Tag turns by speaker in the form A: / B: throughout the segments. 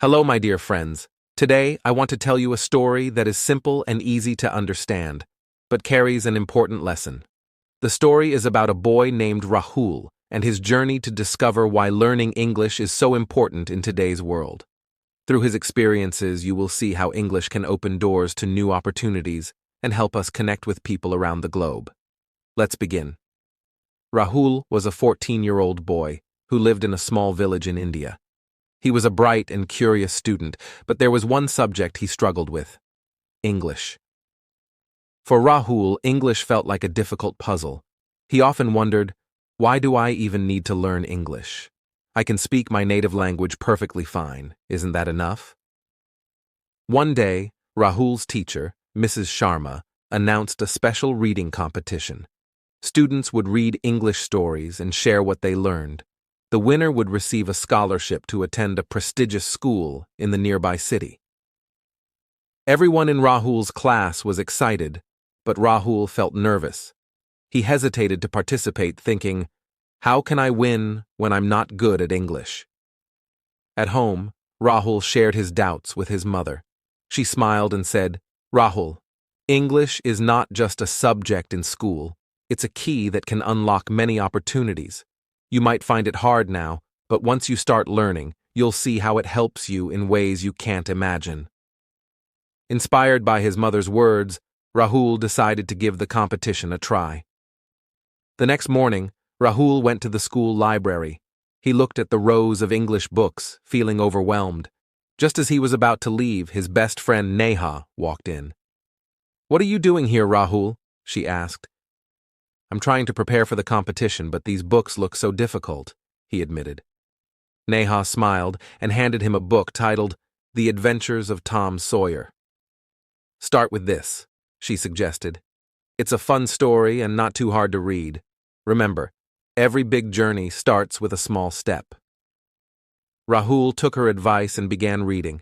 A: Hello, my dear friends. Today, I want to tell you a story that is simple and easy to understand, but carries an important lesson. The story is about a boy named Rahul and his journey to discover why learning English is so important in today's world. Through his experiences, you will see how English can open doors to new opportunities and help us connect with people around the globe. Let's begin. Rahul was a 14-year-old boy who lived in a small village in India. He was a bright and curious student, but there was one subject he struggled with: English. For Rahul, English felt like a difficult puzzle. He often wondered, why do I even need to learn English? I can speak my native language perfectly fine. Isn't that enough? One day, Rahul's teacher, Mrs. Sharma, announced a special reading competition. Students would read English stories and share what they learned. The winner would receive a scholarship to attend a prestigious school in the nearby city. Everyone in Rahul's class was excited, but Rahul felt nervous. He hesitated to participate, thinking, how can I win when I'm not good at English? At home, Rahul shared his doubts with his mother. She smiled and said, Rahul, English is not just a subject in school. It's a key that can unlock many opportunities. You might find it hard now, but once you start learning, you'll see how it helps you in ways you can't imagine. Inspired by his mother's words, Rahul decided to give the competition a try. The next morning, Rahul went to the school library. He looked at the rows of English books, feeling overwhelmed. Just as he was about to leave, his best friend Neha walked in. What are you doing here, Rahul? She asked. I'm trying to prepare for the competition, but these books look so difficult, he admitted. Neha smiled and handed him a book titled The Adventures of Tom Sawyer. Start with this, she suggested. It's a fun story and not too hard to read. Remember, every big journey starts with a small step. Rahul took her advice and began reading.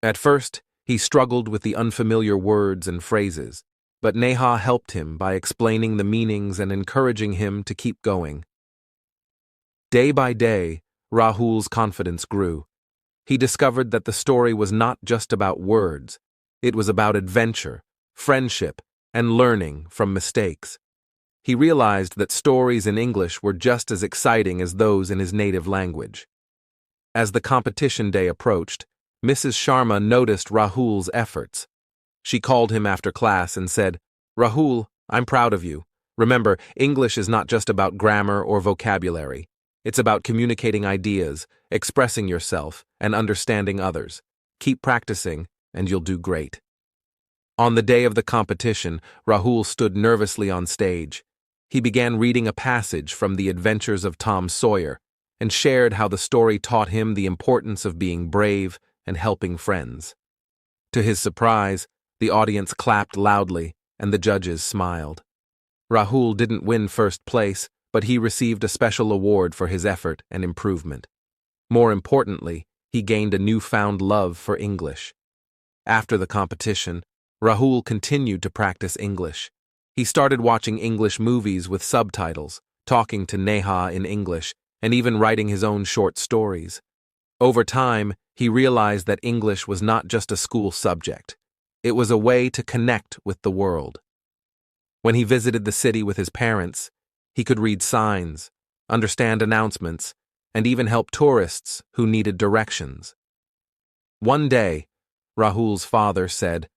A: At first, he struggled with the unfamiliar words and phrases, but Neha helped him by explaining the meanings and encouraging him to keep going. Day by day, Rahul's confidence grew. He discovered that the story was not just about words. It was about adventure, friendship, and learning from mistakes. He realized that stories in English were just as exciting as those in his native language. As the competition day approached, Mrs. Sharma noticed Rahul's efforts. She called him after class and said, Rahul, I'm proud of you. Remember, English is not just about grammar or vocabulary. It's about communicating ideas, expressing yourself, and understanding others. Keep practicing, and you'll do great. On the day of the competition, Rahul stood nervously on stage. He began reading a passage from The Adventures of Tom Sawyer and shared how the story taught him the importance of being brave and helping friends. To his surprise, the audience clapped loudly, and the judges smiled. Rahul didn't win first place, but he received a special award for his effort and improvement. More importantly, he gained a newfound love for English. After the competition, Rahul continued to practice English. He started watching English movies with subtitles, talking to Neha in English, and even writing his own short stories. Over time, he realized that English was not just a school subject. It was a way to connect with the world. When he visited the city with his parents, he could read signs, understand announcements, and even help tourists who needed directions. One day, Rahul's father said,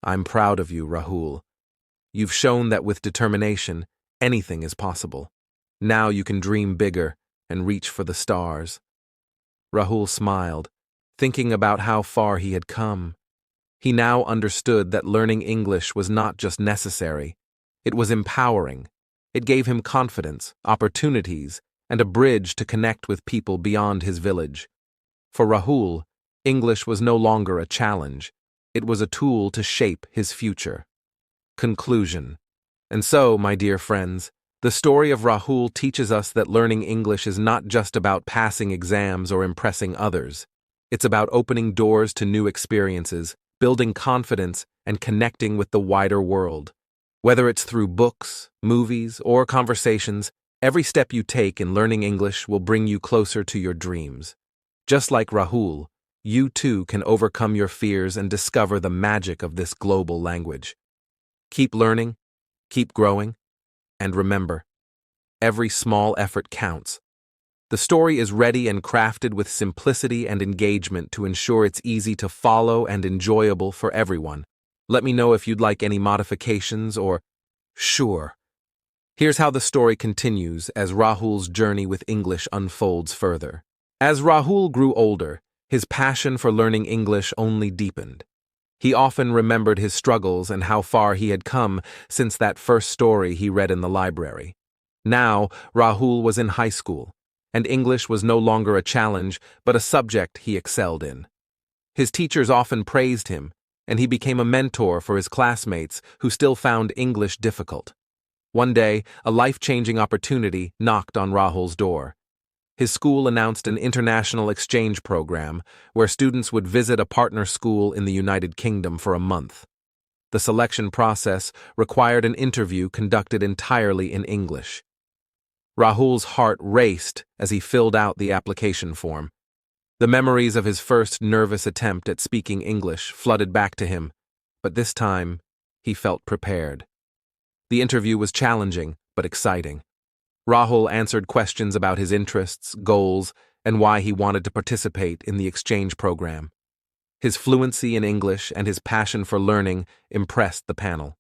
A: I'm proud of you, Rahul. You've shown that with determination, anything is possible. Now you can dream bigger and reach for the stars. Rahul smiled, thinking about how far he had come. He now understood that learning English was not just necessary, it was empowering. It gave him confidence, opportunities, and a bridge to connect with people beyond his village. For Rahul, English was no longer a challenge. It was a tool to shape his future. Conclusion. And so, my dear friends, the story of Rahul teaches us that learning English is not just about passing exams or impressing others. It's about opening doors to new experiences, building confidence, and connecting with the wider world. Whether it's through books, movies, or conversations, every step you take in learning English will bring you closer to your dreams. Just like Rahul, you too can overcome your fears and discover the magic of this global language. Keep learning, keep growing, and remember, every small effort counts. The story is ready and crafted with simplicity and engagement to ensure it's easy to follow and enjoyable for everyone. Let me know if you'd like any modifications or... Sure. Here's how the story continues as Rahul's journey with English unfolds further. As Rahul grew older, his passion for learning English only deepened. He often remembered his struggles and how far he had come since that first story he read in the library. Now, Rahul was in high school, and English was no longer a challenge but a subject he excelled in. His teachers often praised him, and he became a mentor for his classmates who still found English difficult. One day, a life-changing opportunity knocked on Rahul's door. His school announced an international exchange program where students would visit a partner school in the United Kingdom for a month. The selection process required an interview conducted entirely in English. Rahul's heart raced as he filled out the application form. The memories of his first nervous attempt at speaking English flooded back to him, but this time he felt prepared. The interview was challenging but exciting. Rahul answered questions about his interests, goals, and why he wanted to participate in the exchange program. His fluency in English and his passion for learning impressed the panel.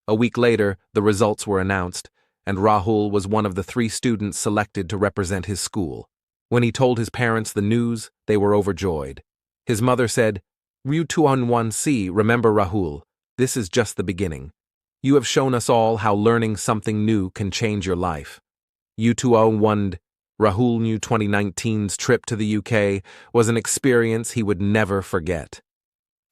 A: A week later, the results were announced, and Rahul was one of the 3 students selected to represent his school. When he told his parents the news, they were overjoyed. His mother said, "You 211C, remember Rahul, this is just the beginning. You have shown us all how learning something new can change your life." U201 Rahul knew 2019's trip to the UK was an experience he would never forget.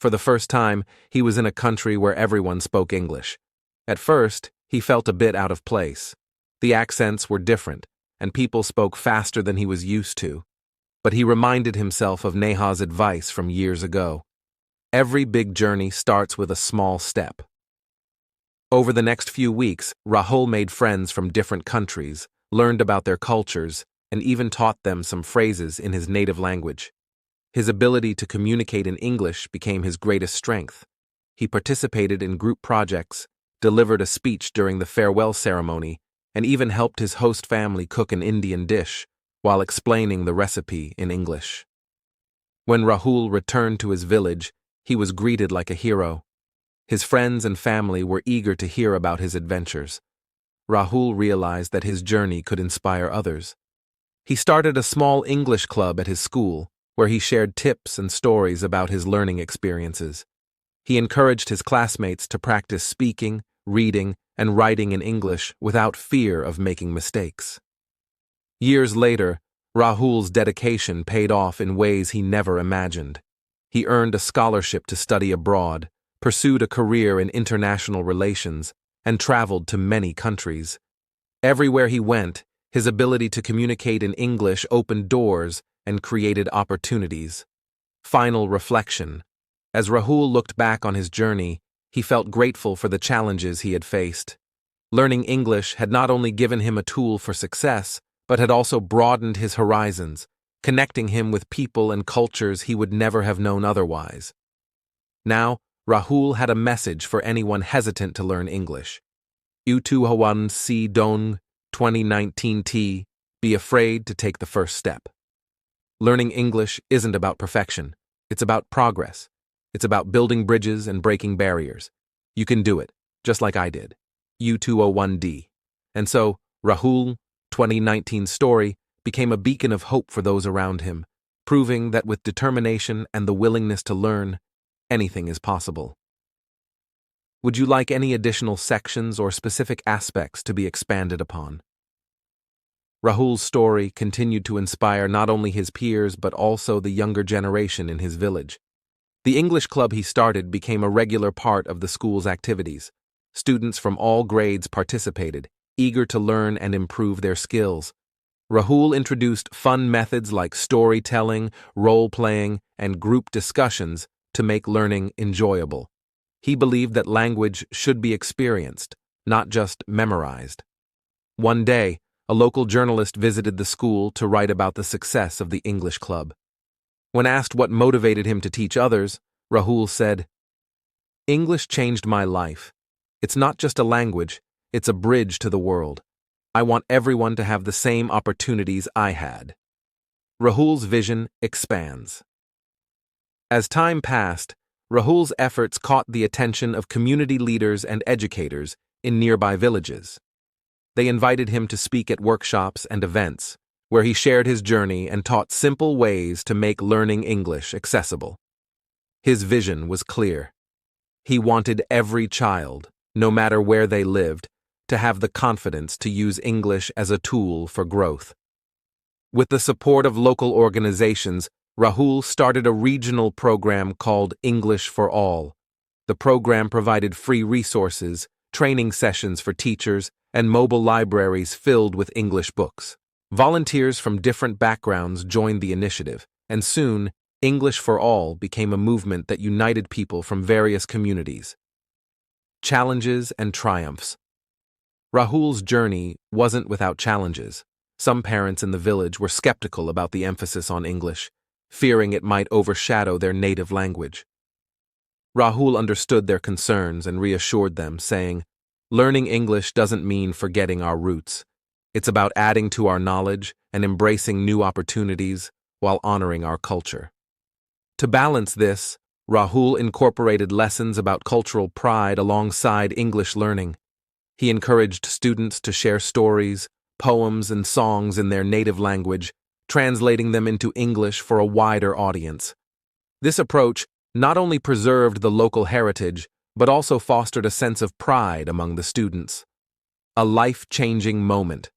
A: For the first time, he was in a country where everyone spoke English. At first, he felt a bit out of place. The accents were different, and people spoke faster than he was used to. But he reminded himself of Neha's advice from years ago. Every big journey starts with a small step. Over the next few weeks, Rahul made friends from different countries, learned about their cultures, and even taught them some phrases in his native language. His ability to communicate in English became his greatest strength. He participated in group projects, delivered a speech during the farewell ceremony, and even helped his host family cook an Indian dish while explaining the recipe in English. When Rahul returned to his village, he was greeted like a hero. His friends and family were eager to hear about his adventures. Rahul realized that his journey could inspire others. He started a small English club at his school, where he shared tips and stories about his learning experiences. He encouraged his classmates to practice speaking, reading, and writing in English without fear of making mistakes. Years later, Rahul's dedication paid off in ways he never imagined. He earned a scholarship to study abroad, pursued a career in international relations, and traveled to many countries. Everywhere he went, his ability to communicate in English opened doors and created opportunities. Final reflection. As Rahul looked back on his journey, he felt grateful for the challenges he had faced. Learning English had not only given him a tool for success, but had also broadened his horizons, connecting him with people and cultures he would never have known otherwise. Now, Rahul had a message for anyone hesitant to learn English. U201C Dong 2019T, be afraid to take the first step. Learning English isn't about perfection. It's about progress. It's about building bridges and breaking barriers. You can do it, just like I did. U201D. And so, Rahul 2019's story became a beacon of hope for those around him, proving that with determination and the willingness to learn, anything is possible. Would you like any additional sections or specific aspects to be expanded upon? Rahul's story continued to inspire not only his peers but also the younger generation in his village. The English club he started became a regular part of the school's activities. Students from all grades participated, eager to learn and improve their skills. Rahul introduced fun methods like storytelling, role-playing, and group discussions to make learning enjoyable. He believed that language should be experienced, not just memorized. One day, a local journalist visited the school to write about the success of the English club. When asked what motivated him to teach others, Rahul said, "English changed my life. It's not just a language, it's a bridge to the world. I want everyone to have the same opportunities I had." Rahul's vision expands. As time passed, Rahul's efforts caught the attention of community leaders and educators in nearby villages. They invited him to speak at workshops and events, where he shared his journey and taught simple ways to make learning English accessible. His vision was clear. He wanted every child, no matter where they lived, to have the confidence to use English as a tool for growth. With the support of local organizations, Rahul started a regional program called English for All. The program provided free resources, training sessions for teachers, and mobile libraries filled with English books. Volunteers from different backgrounds joined the initiative, and soon, English for All became a movement that united people from various communities. Challenges and triumphs. Rahul's journey wasn't without challenges. Some parents in the village were skeptical about the emphasis on English, fearing it might overshadow their native language. Rahul understood their concerns and reassured them, saying, "Learning English doesn't mean forgetting our roots. It's about adding to our knowledge and embracing new opportunities while honoring our culture." To balance this, Rahul incorporated lessons about cultural pride alongside English learning. He encouraged students to share stories, poems, and songs in their native language, translating them into English for a wider audience. This approach not only preserved the local heritage, but also fostered a sense of pride among the students. A life-changing moment.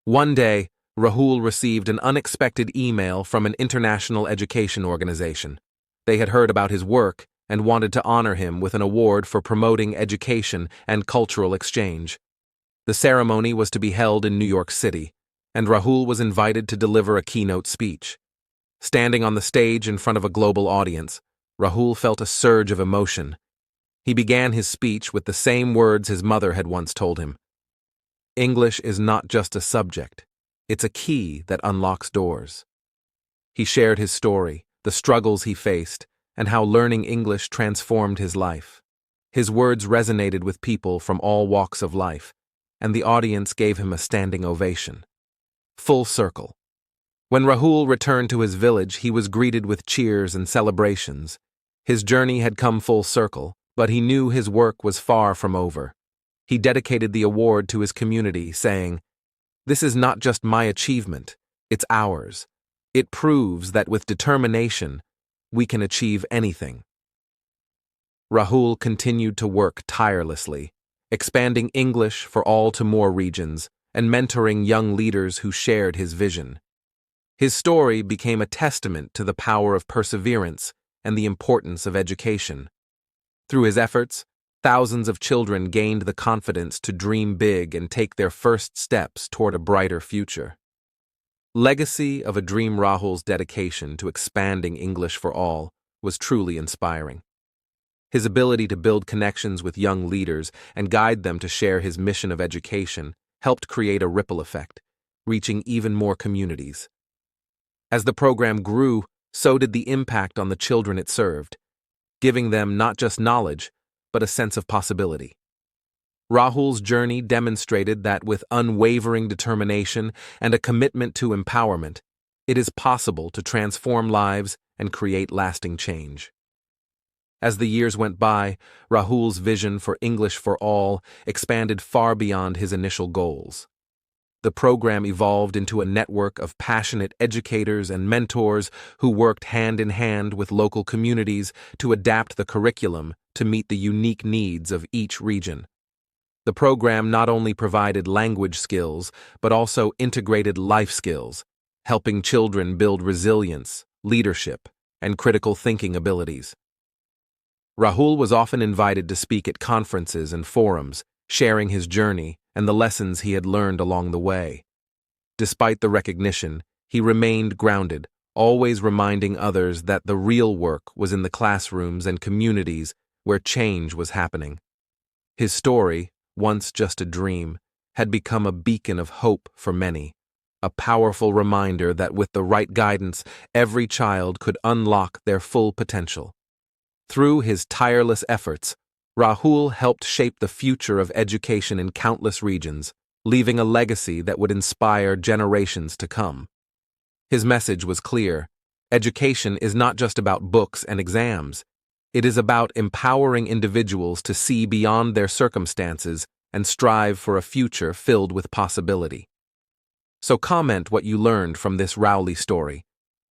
A: One day, Rahul received an unexpected email from an international education organization. They had heard about his work and wanted to honor him with an award for promoting education and cultural exchange. The ceremony was to be held in New York City, and Rahul was invited to deliver a keynote speech. Standing on the stage in front of a global audience, Rahul felt a surge of emotion. He began his speech with the same words his mother had once told him. "English is not just a subject, it's a key that unlocks doors." He shared his story, the struggles he faced, and how learning English transformed his life. His words resonated with people from all walks of life, and the audience gave him a standing ovation. Full circle. When Rahul returned to his village, he was greeted with cheers and celebrations. His journey had come full circle, but he knew his work was far from over. He dedicated the award to his community, saying, "This is not just my achievement, it's ours. It proves that with determination, we can achieve anything." Rahul continued to work tirelessly, expanding English for all to more regions, and mentoring young leaders who shared his vision. His story became a testament to the power of perseverance and the importance of education. Through his efforts, thousands of children gained the confidence to dream big and take their first steps toward a brighter future. Legacy of a dream. Rahul's dedication to expanding English for all was truly inspiring. His ability to build connections with young leaders and guide them to share his mission of education helped create a ripple effect, reaching even more communities. As the program grew, so did the impact on the children it served, giving them not just knowledge, but a sense of possibility. Rahul's journey demonstrated that with unwavering determination and a commitment to empowerment, it is possible to transform lives and create lasting change. As the years went by, Rahul's vision for English for All expanded far beyond his initial goals. The program evolved into a network of passionate educators and mentors who worked hand in hand with local communities to adapt the curriculum to meet the unique needs of each region. The program not only provided language skills, but also integrated life skills, helping children build resilience, leadership, and critical thinking abilities. Rahul was often invited to speak at conferences and forums, sharing his journey and the lessons he had learned along the way. Despite the recognition, he remained grounded, always reminding others that the real work was in the classrooms and communities where change was happening. His story, once just a dream, had become a beacon of hope for many, a powerful reminder that with the right guidance, every child could unlock their full potential. Through his tireless efforts, Rahul helped shape the future of education in countless regions, leaving a legacy that would inspire generations to come. His message was clear: education is not just about books and exams. It is about empowering individuals to see beyond their circumstances and strive for a future filled with possibility. So comment what you learned from this Rowley story.